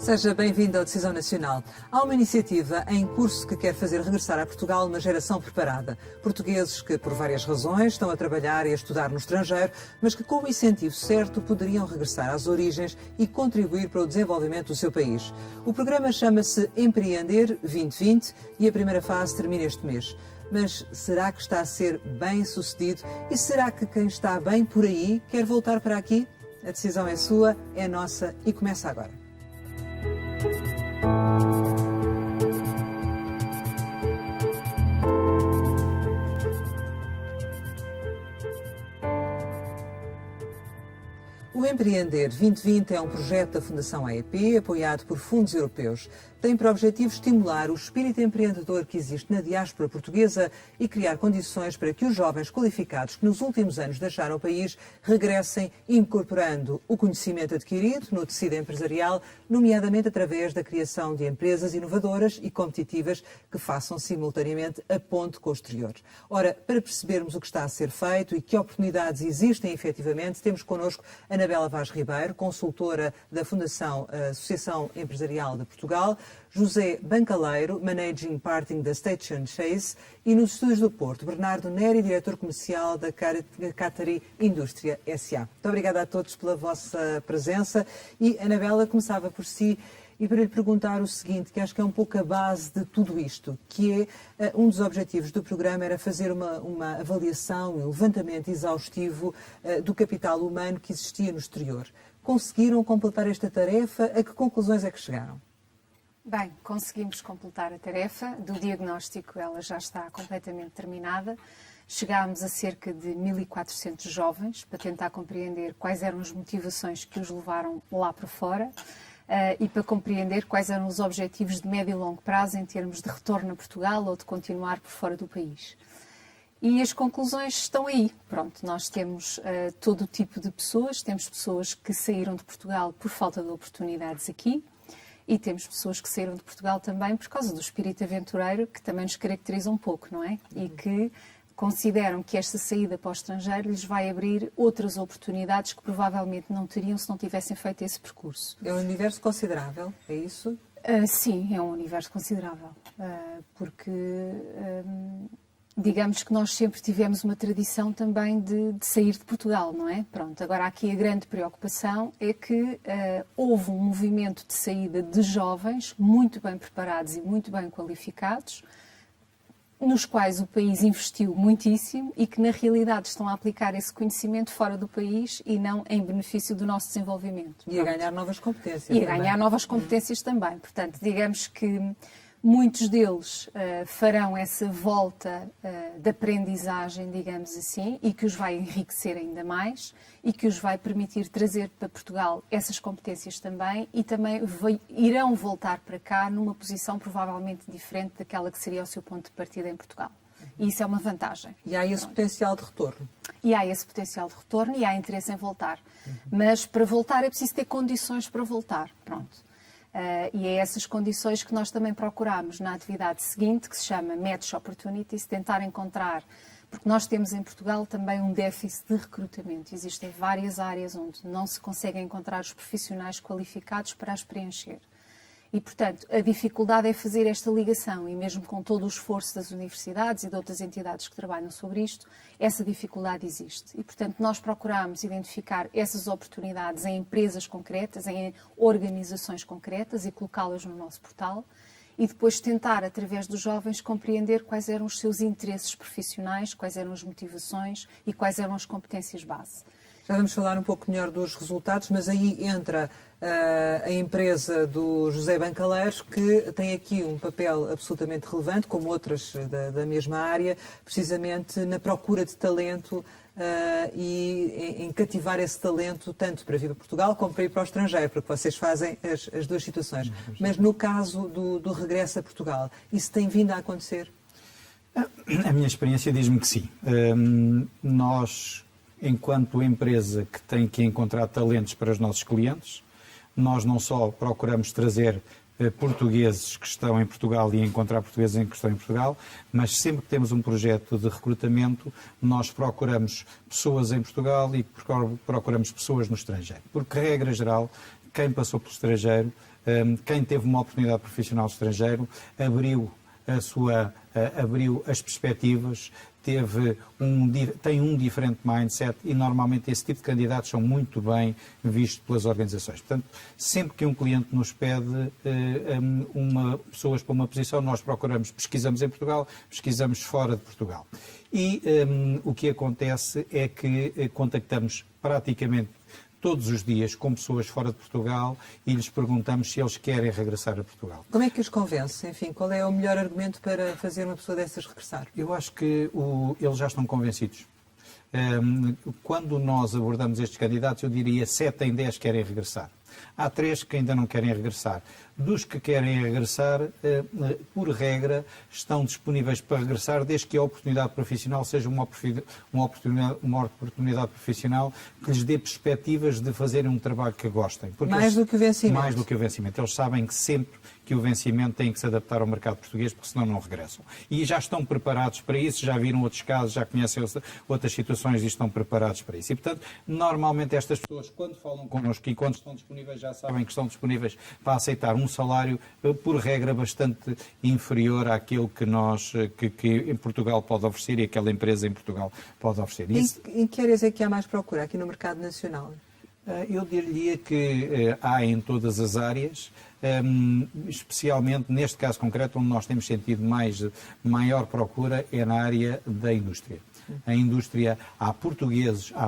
Seja bem-vindo ao Decisão Nacional. Há uma iniciativa em curso que quer fazer regressar a Portugal uma geração preparada. Portugueses que, por várias razões, estão a trabalhar e a estudar no estrangeiro, mas que, com o incentivo certo, poderiam regressar às origens e contribuir para o desenvolvimento do seu país. O programa chama-se Empreender 2020 e a primeira fase termina este mês. Mas será que está a ser bem sucedido? E será que quem está bem por aí quer voltar para aqui? A decisão é sua, é nossa e começa agora. O Empreender 2020 é um projeto da Fundação AEP, apoiado por fundos europeus. Tem por objetivo estimular o espírito empreendedor que existe na diáspora portuguesa e criar condições para que os jovens qualificados que nos últimos anos deixaram o país regressem incorporando o conhecimento adquirido no tecido empresarial, nomeadamente através da criação de empresas inovadoras e competitivas que façam simultaneamente a ponte com o exterior. Ora, para percebermos o que está a ser feito e que oportunidades existem efetivamente, temos connosco Anabela Vaz Ribeiro, consultora da Fundação Associação Empresarial de Portugal, José Bancaleiro, Managing Partner da Station Chase, e nos estúdios do Porto, Bernardo Neri, diretor comercial da Catari Indústria S.A. Muito obrigada a todos pela vossa presença. E, Anabela, começava por si e para lhe perguntar o seguinte, que acho que é um pouco a base de tudo isto, que é um dos objetivos do programa era fazer uma avaliação, um levantamento exaustivo do capital humano que existia no exterior. Conseguiram completar esta tarefa? A que conclusões é que chegaram? Bem, conseguimos completar a tarefa. Do diagnóstico, ela já está completamente terminada. Chegámos a cerca de 1.400 jovens para tentar compreender quais eram as motivações que os levaram lá para fora e para compreender quais eram os objetivos de médio e longo prazo em termos de retorno a Portugal ou de continuar por fora do país. E as conclusões estão aí. Pronto, nós temos todo o tipo de pessoas. Temos pessoas que saíram de Portugal por falta de oportunidades aqui. E temos pessoas que saíram de Portugal também por causa do espírito aventureiro, que também nos caracteriza um pouco, não é? E que consideram que esta saída para o estrangeiro lhes vai abrir outras oportunidades que provavelmente não teriam se não tivessem feito esse percurso. É um universo considerável, é isso? Sim, é um universo considerável, porque digamos que nós sempre tivemos uma tradição também de sair de Portugal, não é? Pronto, agora aqui a grande preocupação é que houve um movimento de saída de jovens muito bem preparados e muito bem qualificados, nos quais o país investiu muitíssimo e que na realidade estão a aplicar esse conhecimento fora do país e não em benefício do nosso desenvolvimento. E a ganhar novas competências. E a ganhar novas competências também. Portanto, digamos que muitos deles farão essa volta de aprendizagem, digamos assim, e que os vai enriquecer ainda mais e que os vai permitir trazer para Portugal essas competências também e também irão voltar para cá numa posição provavelmente diferente daquela que seria o seu ponto de partida em Portugal. E isso é uma vantagem. E há esse potencial de retorno. E há esse potencial de retorno e há interesse em voltar. Mas para voltar é preciso ter condições para voltar. Pronto. E é essas condições que nós também procuramos na atividade seguinte, que se chama Match Opportunities, tentar encontrar, porque nós temos em Portugal também um déficit de recrutamento. Existem várias áreas onde não se conseguem encontrar os profissionais qualificados para as preencher. E, portanto, a dificuldade é fazer esta ligação, e mesmo com todo o esforço das universidades e de outras entidades que trabalham sobre isto, essa dificuldade existe. E, portanto, nós procuramos identificar essas oportunidades em empresas concretas, em organizações concretas e colocá-las no nosso portal, e depois tentar, através dos jovens, compreender quais eram os seus interesses profissionais, quais eram as motivações e quais eram as competências base. Já vamos falar um pouco melhor dos resultados, mas aí entra a empresa do José Bancaleiro, que tem aqui um papel absolutamente relevante, como outras da mesma área, precisamente na procura de talento e em cativar esse talento tanto para vir para Portugal como para ir para o estrangeiro, porque vocês fazem as duas situações. Mas no caso do regresso a Portugal, isso tem vindo a acontecer? A minha experiência diz-me que sim. Nós, enquanto empresa que tem que encontrar talentos para os nossos clientes, nós não só procuramos trazer portugueses que estão em Portugal e encontrar portugueses que estão em Portugal, mas sempre que temos um projeto de recrutamento, nós procuramos pessoas em Portugal e procuramos pessoas no estrangeiro. Porque, regra geral, quem passou pelo estrangeiro Quem teve uma oportunidade profissional estrangeiro abriu as perspectivas, tem um diferente mindset e normalmente esse tipo de candidatos são muito bem vistos pelas organizações. Portanto, sempre que um cliente nos pede pessoas para uma posição, nós pesquisamos em Portugal, pesquisamos fora de Portugal. E o que acontece é que contactamos praticamente todos os dias com pessoas fora de Portugal e lhes perguntamos se eles querem regressar a Portugal. Como é que os convence? Enfim, qual é o melhor argumento para fazer uma pessoa dessas regressar? Eu acho que eles já estão convencidos. Quando nós abordamos estes candidatos, eu diria 7 em 10 querem regressar. Há 3 que ainda não querem regressar. Dos que querem regressar, por regra, estão disponíveis para regressar desde que a oportunidade profissional seja uma oportunidade profissional que lhes dê perspectivas de fazerem um trabalho que gostem. Mais do que o vencimento. Mais do que o vencimento. Eles sabem que sempre que o vencimento tem que se adaptar ao mercado português, porque senão não regressam. E já estão preparados para isso, já viram outros casos, já conhecem outras situações e estão preparados para isso. E, portanto, normalmente estas pessoas, quando falam connosco e quando estão disponíveis, já sabem que estão disponíveis para aceitar um salário, por regra, bastante inferior àquele que em Portugal pode oferecer e aquela empresa em Portugal pode oferecer. Em que áreas é que há mais procura aqui no mercado nacional? Eu diria que há em todas as áreas, especialmente neste caso concreto, onde nós temos sentido maior procura é na área da indústria. A indústria, há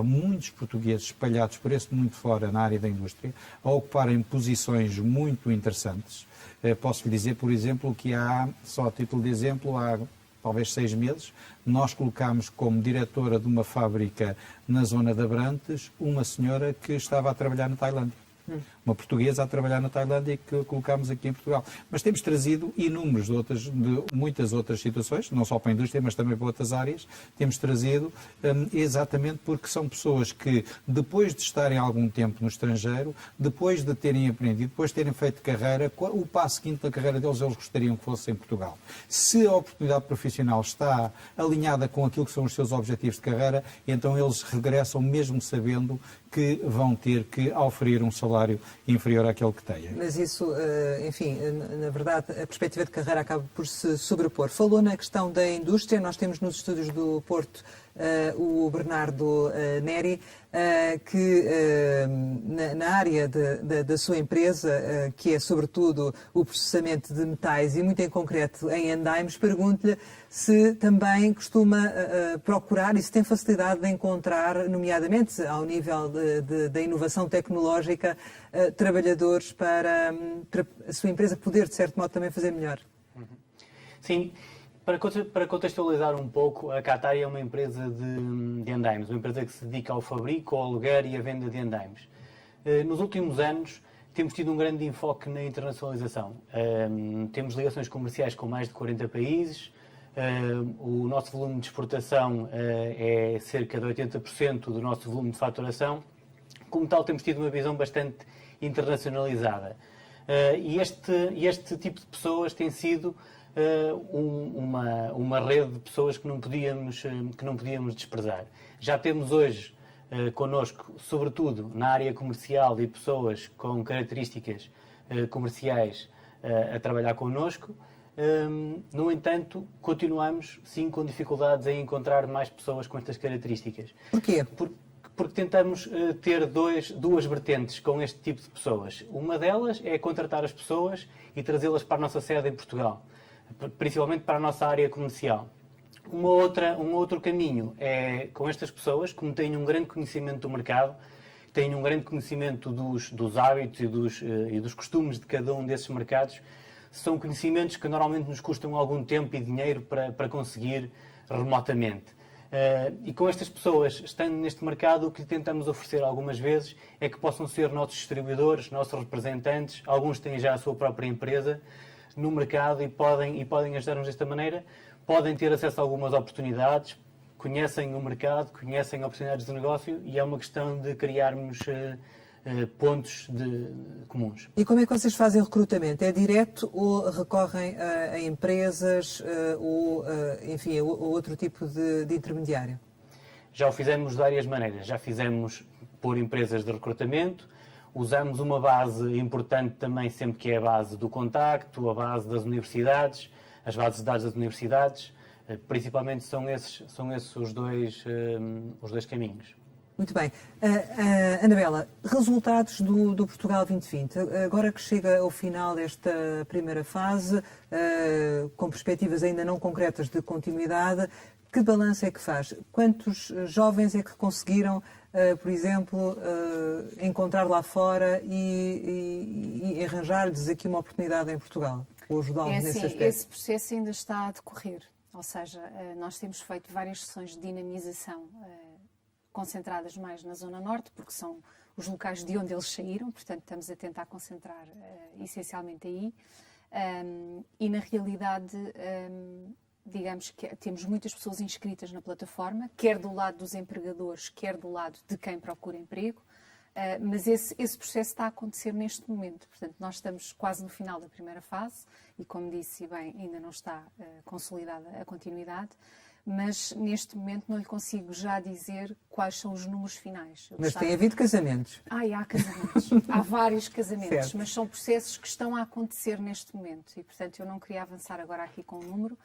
muitos portugueses espalhados por esse mundo fora na área da indústria, a ocuparem posições muito interessantes. Posso lhe dizer, por exemplo, que só a título de exemplo, há talvez 6 meses, nós colocámos como diretora de uma fábrica na zona de Abrantes uma senhora que estava a trabalhar na Tailândia. Uma portuguesa a trabalhar na Tailândia que colocámos aqui em Portugal. Mas temos trazido inúmeros de muitas outras situações, não só para a indústria, mas também para outras áreas. Temos trazido exatamente porque são pessoas que, depois de estarem algum tempo no estrangeiro, depois de terem aprendido, depois de terem feito carreira, o passo seguinte da carreira deles, eles gostariam que fosse em Portugal. Se a oportunidade profissional está alinhada com aquilo que são os seus objetivos de carreira, então eles regressam mesmo sabendo que vão ter que oferir um salário inferior àquele que têm. Mas isso, enfim, na verdade, a perspectiva de carreira acaba por se sobrepor. Falou na questão da indústria, nós temos nos estúdios do Porto o Bernardo Neri, que na área da sua empresa, que é sobretudo o processamento de metais e muito em concreto em andaimes, pergunto-lhe se também costuma procurar e se tem facilidade de encontrar, nomeadamente ao nível da inovação tecnológica, trabalhadores para a sua empresa poder, de certo modo, também fazer melhor. Sim. Para contextualizar um pouco, a Qatari é uma empresa de andaimes, uma empresa que se dedica ao fabrico, ao aluguer e à venda de andaimes. Nos últimos anos, temos tido um grande enfoque na internacionalização. Temos ligações comerciais com mais de 40 países, o nosso volume de exportação é cerca de 80% do nosso volume de faturação. Como tal, temos tido uma visão bastante internacionalizada. E este tipo de pessoas tem sido uma rede de pessoas que não podíamos desprezar. Já temos hoje connosco, sobretudo na área comercial, e pessoas com características comerciais a trabalhar connosco. No entanto, continuamos sim com dificuldades em encontrar mais pessoas com estas características. Porquê? Porque tentamos ter duas vertentes com este tipo de pessoas. Uma delas é contratar as pessoas e trazê-las para a nossa sede em Portugal, principalmente para a nossa área comercial. Um outro caminho é com estas pessoas, como têm um grande conhecimento do mercado, têm um grande conhecimento dos hábitos e dos costumes de cada um desses mercados, são conhecimentos que normalmente nos custam algum tempo e dinheiro para conseguir remotamente. E com estas pessoas, estando neste mercado, o que tentamos oferecer algumas vezes é que possam ser nossos distribuidores, nossos representantes. Alguns têm já a sua própria empresa no mercado e podem ajudar-nos desta maneira. Podem ter acesso a algumas oportunidades, conhecem o mercado, conhecem oportunidades de negócio e é uma questão de criarmos pontos comuns. E como é que vocês fazem recrutamento? É direto ou recorrem a empresas ou, enfim, a outro tipo de intermediário? Já o fizemos de várias maneiras. Já fizemos por empresas de recrutamento. usamos uma base importante também, sempre que é a base do contacto, a base das universidades, as bases de dados das universidades. Principalmente são esses os dois caminhos. Muito bem. Anabela, resultados do Portugal 2020. Agora que chega ao final desta primeira fase, com perspectivas ainda não concretas de continuidade, que balanço é que faz? Quantos jovens é que conseguiram, por exemplo, encontrar lá fora e arranjar-lhes aqui uma oportunidade em Portugal? Ou ajudá-los nesse aspecto? Esse processo ainda está a decorrer. Ou seja, nós temos feito várias sessões de dinamização concentradas mais na Zona Norte, porque são os locais de onde eles saíram, portanto estamos a tentar concentrar essencialmente aí. E na realidade, digamos que temos muitas pessoas inscritas na plataforma, quer do lado dos empregadores, quer do lado de quem procura emprego. Mas esse processo está a acontecer neste momento. Portanto, nós estamos quase no final da primeira fase e, como disse bem, ainda não está consolidada a continuidade, mas neste momento não lhe consigo já dizer quais são os números finais. Mas tem havido casamentos. Há casamentos. Há vários casamentos, certo. mas são processos que estão a acontecer neste momento e, portanto, eu não queria avançar agora aqui com o número,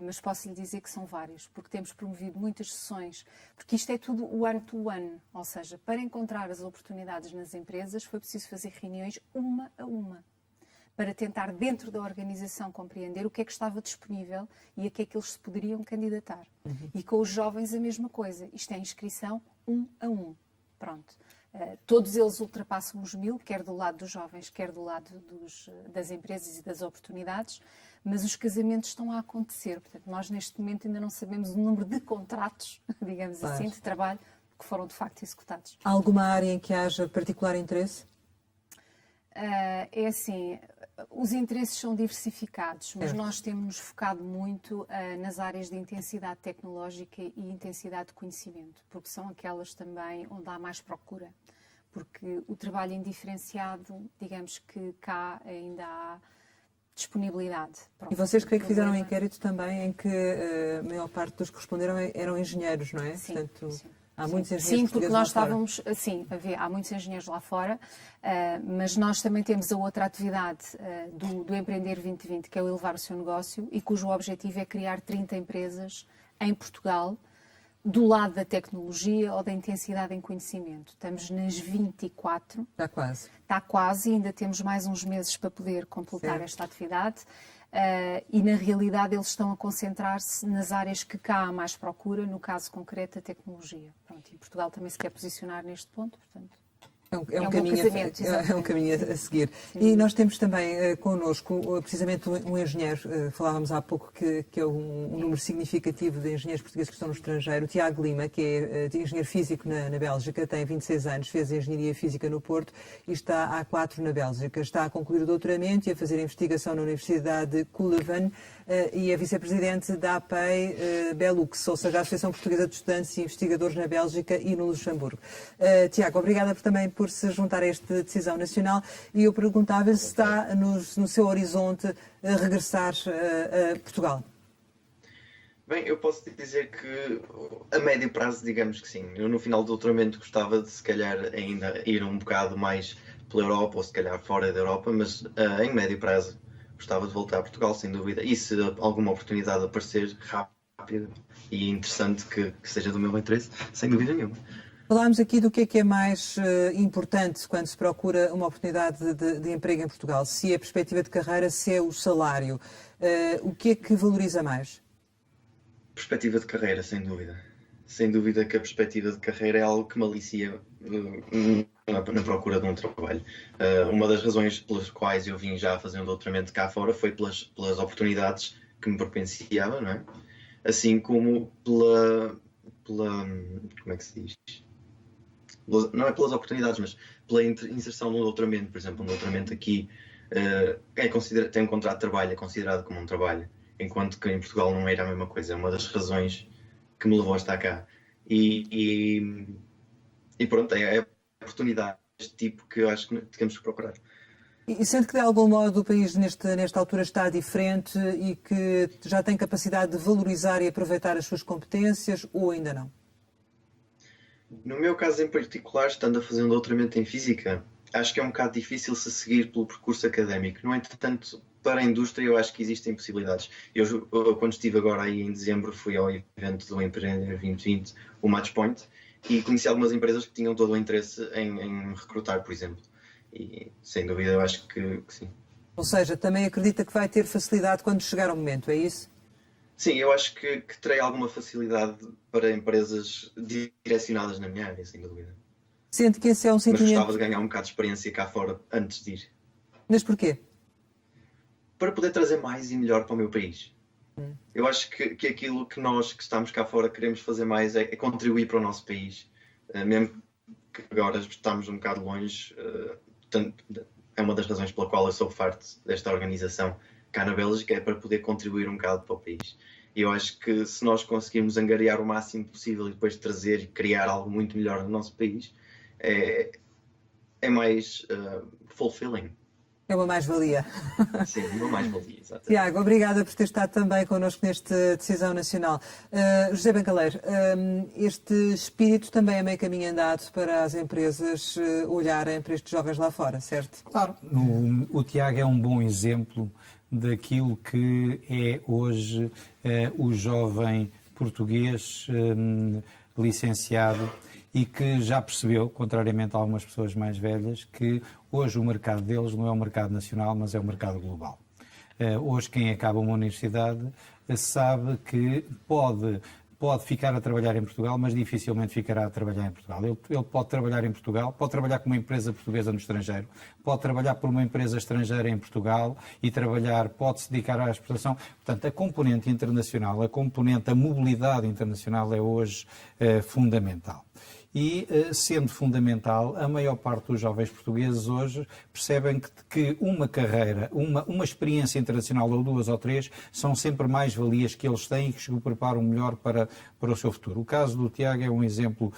mas posso lhe dizer que são vários, porque temos promovido muitas sessões, porque isto é tudo one-to-one, ou seja, para encontrar as oportunidades nas empresas foi preciso fazer reuniões uma a uma, para tentar dentro da organização compreender o que é que estava disponível e a que é que eles se poderiam candidatar. E com os jovens a mesma coisa, isto é inscrição um a um, pronto. Todos eles ultrapassam os 1000, quer do lado dos jovens, quer do lado das empresas e das oportunidades, mas os casamentos estão a acontecer. Portanto, nós neste momento ainda não sabemos o número de contratos, digamos assim, de trabalho que foram de facto executados. Há alguma área em que haja particular interesse? É assim, os interesses são diversificados, mas nós temos-nos focado muito nas áreas de intensidade tecnológica e intensidade de conhecimento, porque são aquelas também onde há mais procura. Porque o trabalho indiferenciado, digamos que cá ainda há disponibilidade. Pronto. E vocês creio que fizeram um inquérito também em que a maior parte dos que responderam eram engenheiros, não é? Sim, portanto, sim. há muitos engenheiros Sim, porque nós lá fora. estávamos, há muitos engenheiros lá fora, mas nós também temos a outra atividade do Empreender 2020, que é o elevar o seu negócio e cujo objetivo é criar 30 empresas em Portugal, do lado da tecnologia ou da intensidade em conhecimento. Estamos nas 24. Está quase. Está quase, ainda temos mais uns meses para poder completar Certo. esta atividade. E na realidade eles estão a concentrar-se nas áreas que cá há mais procura, no caso concreto a tecnologia. Pronto, e Portugal também se quer posicionar neste ponto, portanto. É um caminho a seguir. Sim. E nós temos também connosco, precisamente, um engenheiro, falávamos há pouco que é um número significativo de engenheiros portugueses que estão no estrangeiro, o Tiago Lima, que é engenheiro físico na Bélgica, tem 26 anos, fez engenharia física no Porto e está há 4 na Bélgica. Está a concluir o doutoramento e a fazer investigação na Universidade de Leuven e é vice-presidente da APEI Belux, ou seja, a Associação Portuguesa de Estudantes e Investigadores na Bélgica e no Luxemburgo. Tiago, obrigada também por se juntar a esta decisão nacional e eu perguntava se está no seu horizonte regressar a Portugal. Bem, eu posso dizer que a médio prazo, digamos que sim. Eu no final do doutoramento gostava de se calhar ainda ir um bocado mais pela Europa ou se calhar fora da Europa, mas em médio prazo gostava de voltar a Portugal, sem dúvida. E se alguma oportunidade aparecer rápida e interessante que seja do meu interesse, sem dúvida nenhuma. Falámos aqui do que é mais importante quando se procura uma oportunidade de emprego em Portugal. Se é a perspectiva de carreira, se é o salário. O que é que valoriza mais? Perspectiva de carreira, sem dúvida. Sem dúvida que a perspectiva de carreira é algo que me alicia na procura de um trabalho. Uma das razões pelas quais eu vim já fazer um doutoramento cá fora foi pelas oportunidades que me propinciava, não é? Assim como pela como é que se diz? Não é pelas oportunidades, mas pela inserção no doutoramento. Por exemplo, um doutoramento aqui tem um contrato de trabalho, é considerado como um trabalho, enquanto que em Portugal não era a mesma coisa. É uma das razões que me levou a estar cá. E pronto, é oportunidade deste tipo que eu acho que temos que procurar. E sente que de algum modo o país nesta altura está diferente e que já tem capacidade de valorizar e aproveitar as suas competências ou ainda não? No meu caso em particular, estando a fazer um doutoramento em Física, acho que é um bocado difícil se seguir pelo percurso académico. No entanto, para a indústria eu acho que existem possibilidades. Eu quando estive agora aí em dezembro, fui ao evento do Empreender 2020, o Matchpoint, e conheci algumas empresas que tinham todo o interesse em recrutar, por exemplo. E sem dúvida eu acho que sim. Ou seja, também acredita que vai ter facilidade quando chegar o momento, é isso? Sim, eu acho que terei alguma facilidade para empresas direcionadas na minha área, sem dúvida. Sente que esse é um Mas sentimento... gostava de ganhar um bocado de experiência cá fora antes de ir. Mas porquê? Para poder trazer mais e melhor para o meu país. Eu acho que aquilo que nós que estamos cá fora queremos fazer mais é contribuir para o nosso país. Mesmo que agora estamos um bocado longe, é uma das razões pela qual eu sou parte desta organização cá na Bélgica, é para poder contribuir um bocado para o país. E eu acho que se nós conseguirmos angariar o máximo possível e depois trazer e criar algo muito melhor no nosso país, é mais fulfilling. É uma mais-valia. Sim, uma mais-valia, exatamente. Tiago, obrigada por ter estado também connosco neste Decisão Nacional. José Bancaleiro, este espírito também é meio caminho andado para as empresas olharem para estes jovens lá fora, certo? Claro. O Tiago é um bom exemplo daquilo que é hoje o jovem português licenciado e que já percebeu, contrariamente a algumas pessoas mais velhas, que hoje o mercado deles não é um mercado nacional, mas é um mercado global. Hoje quem acaba uma universidade sabe que pode ficar a trabalhar em Portugal, mas dificilmente ficará a trabalhar em Portugal. Ele pode trabalhar em Portugal, pode trabalhar com uma empresa portuguesa no estrangeiro, pode trabalhar por uma empresa estrangeira em Portugal e pode se dedicar à exportação. Portanto, a componente internacional, a mobilidade internacional é hoje fundamental. E, sendo fundamental, a maior parte dos jovens portugueses hoje percebem que uma carreira, uma experiência internacional ou duas ou três, são sempre mais valias que eles têm e que o preparam melhor para o seu futuro. O caso do Tiago é um exemplo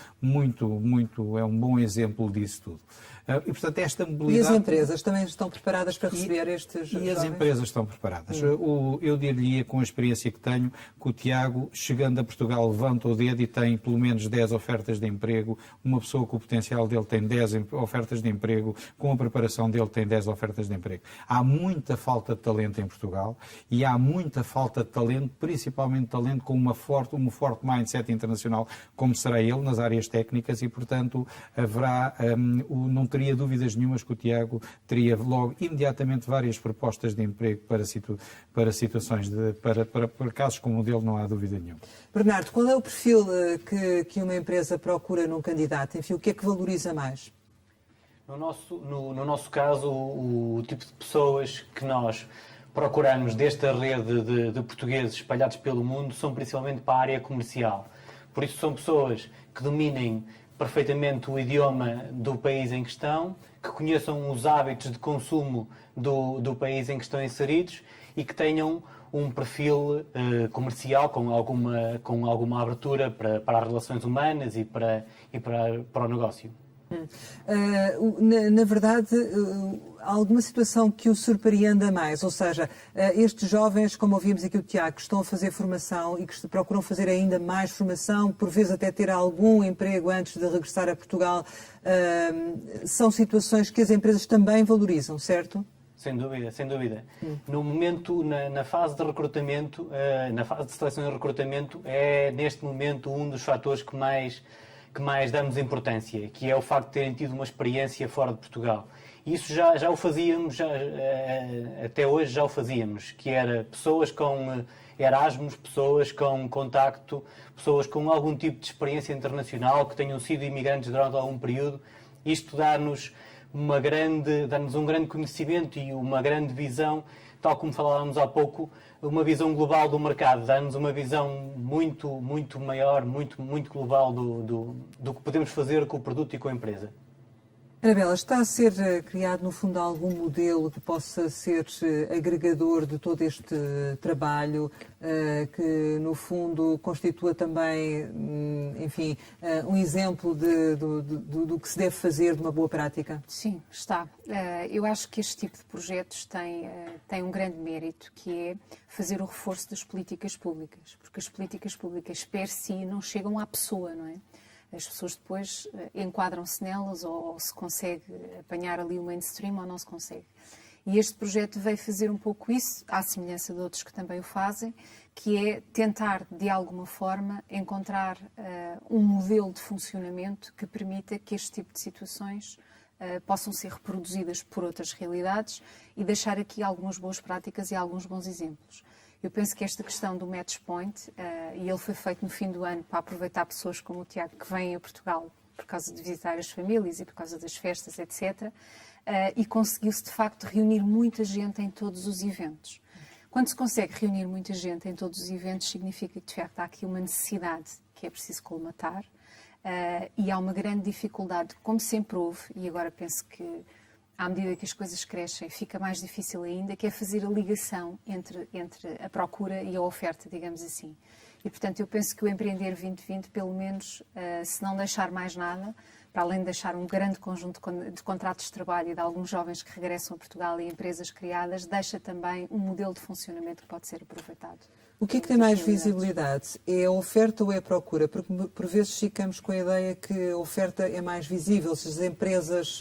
é um bom exemplo disso tudo. E, portanto, esta mobilidade... E as empresas também estão preparadas para receber estes jovens? E as empresas estão preparadas. Eu diria, com a experiência que tenho, que o Tiago, chegando a Portugal, levanta o dedo e tem pelo menos 10 ofertas de emprego. Uma pessoa com o potencial dele tem 10 ofertas de emprego, com a preparação dele tem 10 ofertas de emprego. Há muita falta de talento em Portugal e há muita falta de talento, principalmente talento com um forte mindset internacional, como será ele nas áreas técnicas e, portanto, não teria dúvidas nenhumas que o Tiago teria logo, imediatamente, várias propostas de emprego para situações, para casos como o dele, não há dúvida nenhuma. Bernardo, qual é o perfil que uma empresa procura num candidato? Enfim, o que é que valoriza mais? No nosso caso, o tipo de pessoas que nós procuramos desta rede de portugueses espalhados pelo mundo são principalmente para a área comercial. Por isso são pessoas que dominem perfeitamente o idioma do país em questão, que conheçam os hábitos de consumo do país em que estão inseridos e que tenham um perfil comercial com alguma abertura para as relações humanas e para o negócio. Na verdade, há alguma situação que o surpreenda mais? Ou seja, estes jovens, como ouvimos aqui o Tiago, que estão a fazer formação e que procuram fazer ainda mais formação, por vezes até ter algum emprego antes de regressar a Portugal, são situações que as empresas também valorizam, certo? Sem dúvida, sem dúvida. No momento, na fase de recrutamento, na fase de seleção e recrutamento, é neste momento um dos fatores que mais damos importância, que é o facto de terem tido uma experiência fora de Portugal. Isso já o fazíamos, até hoje já o fazíamos, que era pessoas com Erasmus, pessoas com contacto, pessoas com algum tipo de experiência internacional, que tenham sido imigrantes durante algum período. Isto dá-nos um grande conhecimento e uma grande visão, tal como falávamos há pouco, uma visão global do mercado, dá-nos uma visão muito maior, muito global do que podemos fazer com o produto e com a empresa. Anabela, está a ser criado, no fundo, algum modelo que possa ser agregador de todo este trabalho, que, no fundo, constitua também, enfim, um exemplo do que se deve fazer de uma boa prática? Sim, está. Eu acho que este tipo de projetos tem um grande mérito, que é fazer o reforço das políticas públicas, porque as políticas públicas per si não chegam à pessoa, não é? As pessoas depois enquadram-se nelas ou se consegue apanhar ali o mainstream ou não se consegue. E este projeto veio fazer um pouco isso, à semelhança de outros que também o fazem, que é tentar, de alguma forma, encontrar um modelo de funcionamento que permita que este tipo de situações possam ser reproduzidas por outras realidades e deixar aqui algumas boas práticas e alguns bons exemplos. Eu penso que esta questão do Match Point, e ele foi feito no fim do ano para aproveitar pessoas como o Tiago que vêm a Portugal por causa de visitar as famílias e por causa das festas, etc., e conseguiu-se de facto reunir muita gente em todos os eventos. Quando se consegue reunir muita gente em todos os eventos, significa que de facto há aqui uma necessidade que é preciso colmatar, e há uma grande dificuldade, como sempre houve, e agora penso que à medida que as coisas crescem fica mais difícil ainda, que é fazer a ligação entre a procura e a oferta, digamos assim. E portanto eu penso que o Empreender 2020, pelo menos, se não deixar mais nada, para além de deixar um grande conjunto de contratos de trabalho e de alguns jovens que regressam a Portugal e empresas criadas, deixa também um modelo de funcionamento que pode ser aproveitado. O que é que tem mais visibilidade? É a oferta ou é a procura? Porque por vezes ficamos com a ideia que a oferta é mais visível, se as empresas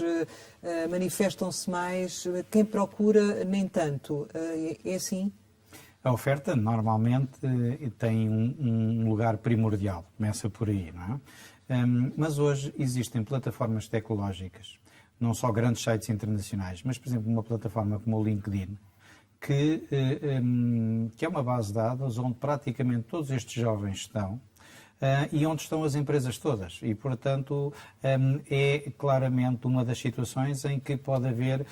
manifestam-se mais, quem procura nem tanto. É assim? A oferta normalmente tem um lugar primordial, começa por aí, não é? Mas hoje existem plataformas tecnológicas, não só grandes sites internacionais, mas, por exemplo, uma plataforma como o LinkedIn, que é uma base de dados onde praticamente todos estes jovens estão e onde estão as empresas todas. E, portanto, é claramente uma das situações em que pode haver,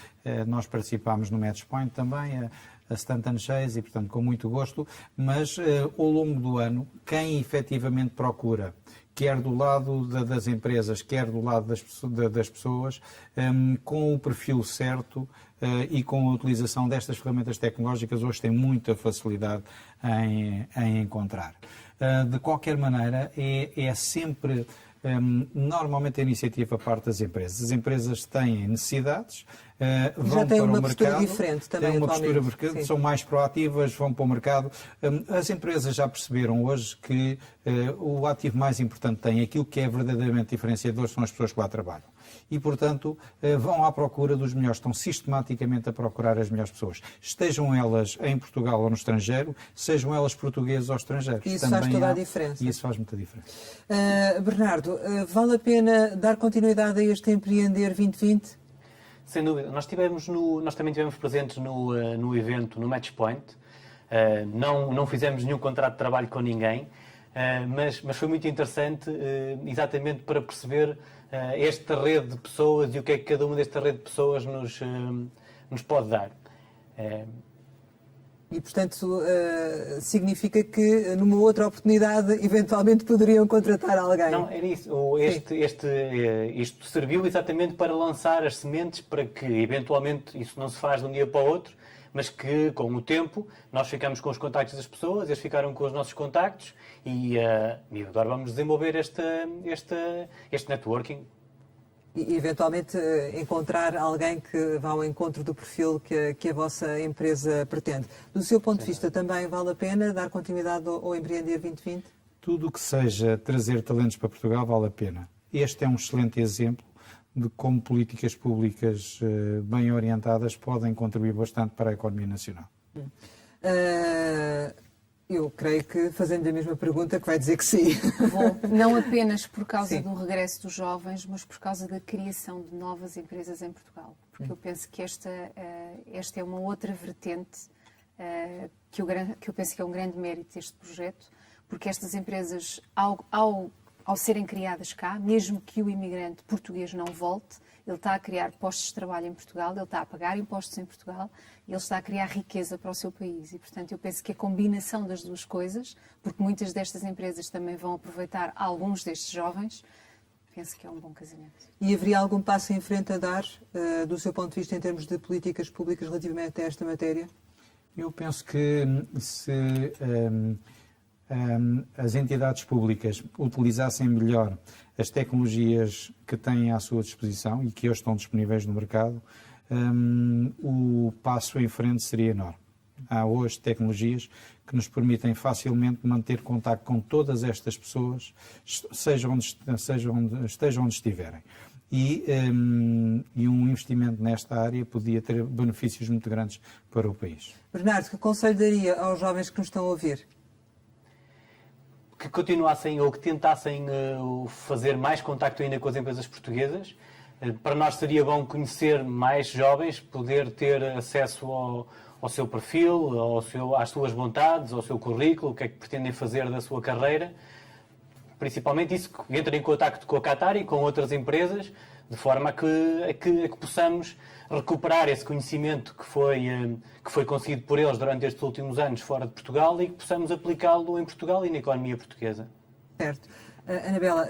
nós participámos no Matchpoint também, a Stunt and Chase, e, portanto, com muito gosto, mas ao longo do ano, quem efetivamente procura, quer do lado das empresas, quer do lado das pessoas, com o perfil certo e com a utilização destas ferramentas tecnológicas, hoje tem muita facilidade em encontrar. De qualquer maneira, é sempre, normalmente, a iniciativa parte das empresas. As empresas têm necessidades, vão para o mercado. Já têm uma postura diferente também, têm uma postura diferente, são mais proativas, vão para o mercado. As empresas já perceberam hoje que o ativo mais importante tem, aquilo que é verdadeiramente diferenciador, são as pessoas que lá trabalham. E, portanto, vão à procura dos melhores, estão sistematicamente a procurar as melhores pessoas. Estejam elas em Portugal ou no estrangeiro, sejam elas portuguesas ou estrangeiros. Isso faz toda a diferença. E isso faz muita diferença. Bernardo, vale a pena dar continuidade a este Empreender 2020? Sem dúvida. Nós também estivemos presentes no evento, no Matchpoint. Não fizemos nenhum contrato de trabalho com ninguém, mas foi muito interessante exatamente para perceber esta rede de pessoas e o que é que cada uma desta rede de pessoas nos pode dar. E, portanto, significa que numa outra oportunidade eventualmente poderiam contratar alguém? Não, era isso. Isto serviu exatamente para lançar as sementes para que, eventualmente, isso não se faz de um dia para o outro, mas que, com o tempo, nós ficamos com os contactos das pessoas, eles ficaram com os nossos contactos e agora vamos desenvolver este networking. E, eventualmente, encontrar alguém que vá ao encontro do perfil que a vossa empresa pretende. Do seu ponto de vista, também vale a pena dar continuidade ao Empreender 2020? Tudo o que seja trazer talentos para Portugal vale a pena. Este é um excelente exemplo de como políticas públicas bem orientadas podem contribuir bastante para a economia nacional. Eu creio que, fazendo a mesma pergunta, que vai dizer que sim. Não apenas por causa do regresso dos jovens, mas por causa da criação de novas empresas em Portugal. Porque eu penso que esta é uma outra vertente que eu penso que é um grande mérito deste projeto, porque estas empresas, ao serem criadas cá, mesmo que o imigrante português não volte, ele está a criar postos de trabalho em Portugal, ele está a pagar impostos em Portugal e ele está a criar riqueza para o seu país. E, portanto, eu penso que a combinação das duas coisas, porque muitas destas empresas também vão aproveitar alguns destes jovens, penso que é um bom casamento. E haveria algum passo em frente a dar, do seu ponto de vista, em termos de políticas públicas relativamente a esta matéria? Eu penso que se as entidades públicas utilizassem melhor as tecnologias que têm à sua disposição e que hoje estão disponíveis no mercado, o passo em frente seria enorme. Há hoje tecnologias que nos permitem facilmente manter contacto com todas estas pessoas, estejam onde estiverem. E um investimento nesta área podia ter benefícios muito grandes para o país. Bernardo, que conselho daria aos jovens que nos estão a ouvir? Que continuassem ou que tentassem fazer mais contacto ainda com as empresas portuguesas. Para nós seria bom conhecer mais jovens, poder ter acesso ao seu perfil, às suas vontades, ao seu currículo, o que é que pretendem fazer da sua carreira. Principalmente isso, que entrem em contacto com a Qatar e com outras empresas, de forma a que possamos recuperar esse conhecimento que foi conseguido por eles durante estes últimos anos fora de Portugal e que possamos aplicá-lo em Portugal e na economia portuguesa. Certo. Anabela,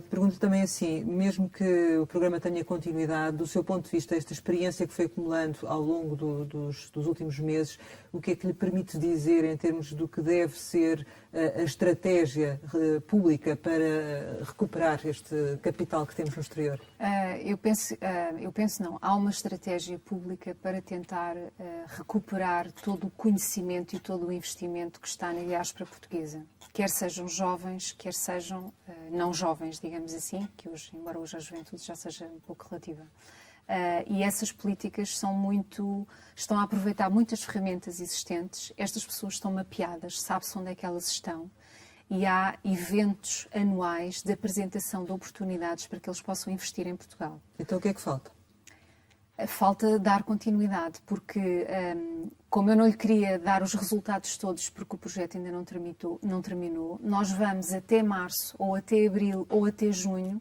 pergunto também assim, mesmo que o programa tenha continuidade, do seu ponto de vista, esta experiência que foi acumulando ao longo dos últimos meses, o que é que lhe permite dizer em termos do que deve ser a estratégia pública para recuperar este capital que temos no exterior? Eu penso não. Há uma estratégia pública para tentar recuperar todo o conhecimento e todo o investimento que está na diáspora portuguesa. Quer sejam jovens, quer sejam não jovens, digamos assim, que hoje, embora hoje a juventude já seja um pouco relativa. E essas políticas estão a aproveitar muitas ferramentas existentes. Estas pessoas estão mapeadas, sabe-se onde é que elas estão. E há eventos anuais de apresentação de oportunidades para que eles possam investir em Portugal. Então o que é que falta? Falta dar continuidade, porque como eu não lhe queria dar os resultados todos, porque o projeto ainda não terminou, nós vamos até março, ou até abril, ou até junho,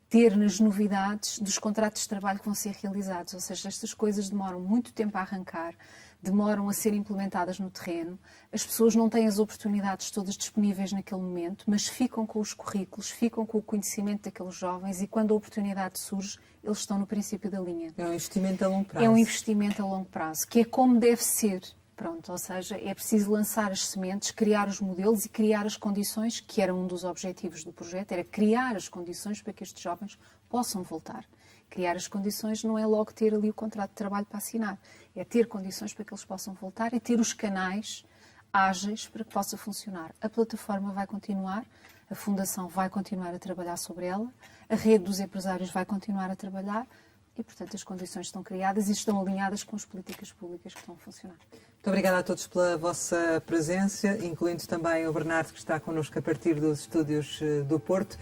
ter nas novidades dos contratos de trabalho que vão ser realizados. Ou seja, estas coisas demoram muito tempo a arrancar, demoram a ser implementadas no terreno, as pessoas não têm as oportunidades todas disponíveis naquele momento, mas ficam com os currículos, ficam com o conhecimento daqueles jovens e quando a oportunidade surge, eles estão no princípio da linha. É um investimento a longo prazo. É um investimento a longo prazo, que é como deve ser. Pronto, ou seja, é preciso lançar as sementes, criar os modelos e criar as condições, que era um dos objetivos do projeto, era criar as condições para que estes jovens possam voltar. Criar as condições não é logo ter ali o contrato de trabalho para assinar, é ter condições para que eles possam voltar e ter os canais ágeis para que possa funcionar. A plataforma vai continuar, a Fundação vai continuar a trabalhar sobre ela, a rede dos empresários vai continuar a trabalhar e, portanto, as condições estão criadas e estão alinhadas com as políticas públicas que estão a funcionar. Muito obrigada a todos pela vossa presença, incluindo também o Bernardo, que está connosco a partir dos estúdios do Porto.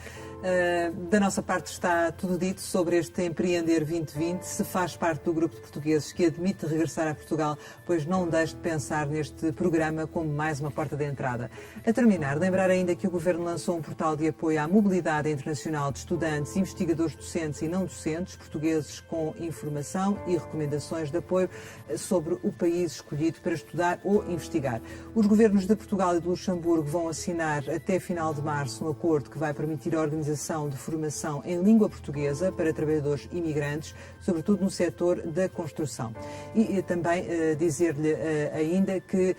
Da nossa parte está tudo dito sobre este Empreender 2020. Se faz parte do grupo de portugueses que admite regressar a Portugal, pois não deixe de pensar neste programa como mais uma porta de entrada. A terminar, lembrar ainda que o Governo lançou um portal de apoio à mobilidade internacional de estudantes, investigadores docentes e não docentes portugueses com informação e recomendações de apoio sobre o país escolhido para estudar ou investigar. Os governos de Portugal e de Luxemburgo vão assinar até final de março um acordo que vai permitir a organização de formação em língua portuguesa para trabalhadores imigrantes, sobretudo no setor da construção. E também dizer-lhe ainda que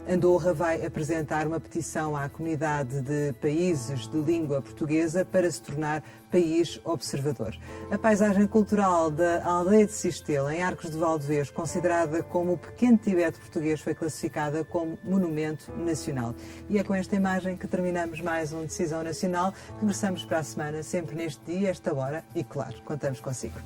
Andorra vai apresentar uma petição à comunidade de países de língua portuguesa para se tornar país observador. A paisagem cultural da aldeia de Sistela, em Arcos de Valdevez, considerada como o pequeno Tibete português, foi classificada como monumento nacional. E é com esta imagem que terminamos mais um Decisão Nacional. Regressamos para a semana, sempre neste dia, esta hora, e claro, contamos consigo.